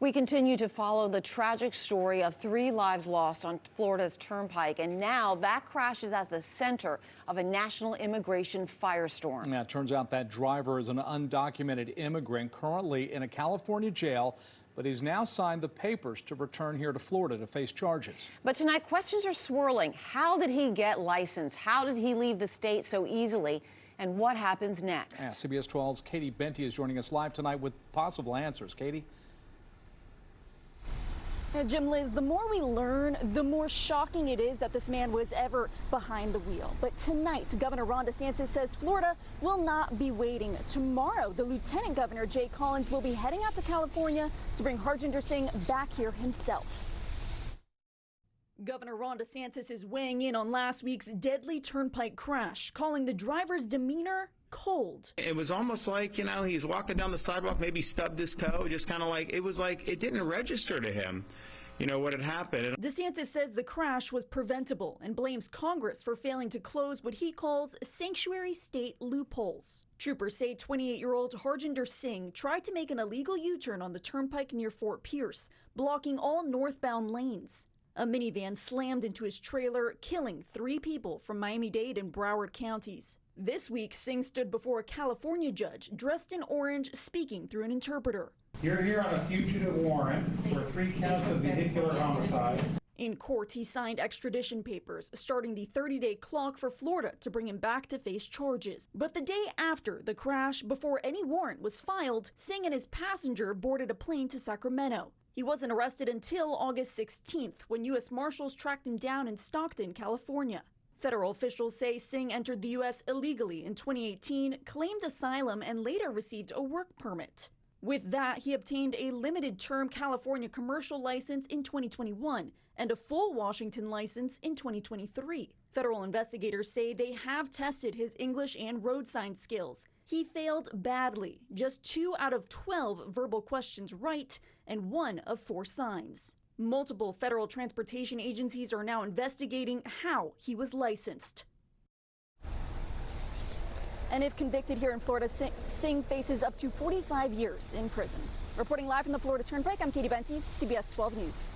We continue to follow the tragic story of 3 lives lost on Florida's Turnpike, and now that crash is at the center of a national immigration firestorm. Yeah, it turns out that driver is an undocumented immigrant currently in a California jail, but he's now signed the papers to return here to Florida to face charges. But tonight, questions are swirling. How did he get licensed? How did he leave the state so easily? And what happens next? Yeah, CBS 12's Katie Benty is joining us live tonight with possible answers. Katie? Jim, Liz, the more we learn, the more shocking it is that this man was ever behind the wheel. But tonight, Governor Ron DeSantis says Florida will not be waiting. Tomorrow, the Lieutenant Governor, Jay Collins, will be heading out to California to bring Harjinder Singh back here himself. Governor Ron DeSantis is weighing in on last week's deadly turnpike crash, calling the driver's demeanor cold. It was almost like, he's walking down the sidewalk, maybe stubbed his toe, just kind of like, it was like it didn't register to him, what had happened. DeSantis says the crash was preventable and blames Congress for failing to close what he calls sanctuary state loopholes. Troopers say 28-year-old Harjinder Singh tried to make an illegal U-turn on the turnpike near Fort Pierce, blocking all northbound lanes. A minivan slammed into his trailer, killing 3 people from Miami-Dade and Broward counties. This week, Singh stood before a California judge dressed in orange, speaking through an interpreter. You're here on a fugitive warrant for 3 counts of vehicular homicide. In court, he signed extradition papers, starting the 30-day clock for Florida to bring him back to face charges. But the day after the crash, before any warrant was filed, Singh and his passenger boarded a plane to Sacramento. He wasn't arrested until August 16th, when U.S. Marshals tracked him down in Stockton, California. Federal officials say Singh entered the U.S. illegally in 2018, claimed asylum, and later received a work permit. With that, he obtained a limited-term California commercial license in 2021 and a full Washington license in 2023. Federal investigators say they have tested his English and road sign skills. He failed badly, just 2 out of 12 verbal questions right and 1 of 4 signs. Multiple federal transportation agencies are now investigating how he was licensed. And if convicted here in Florida, Singh faces up to 45 years in prison. Reporting live from the Florida Turnpike, I'm Katie Benty, CBS 12 News.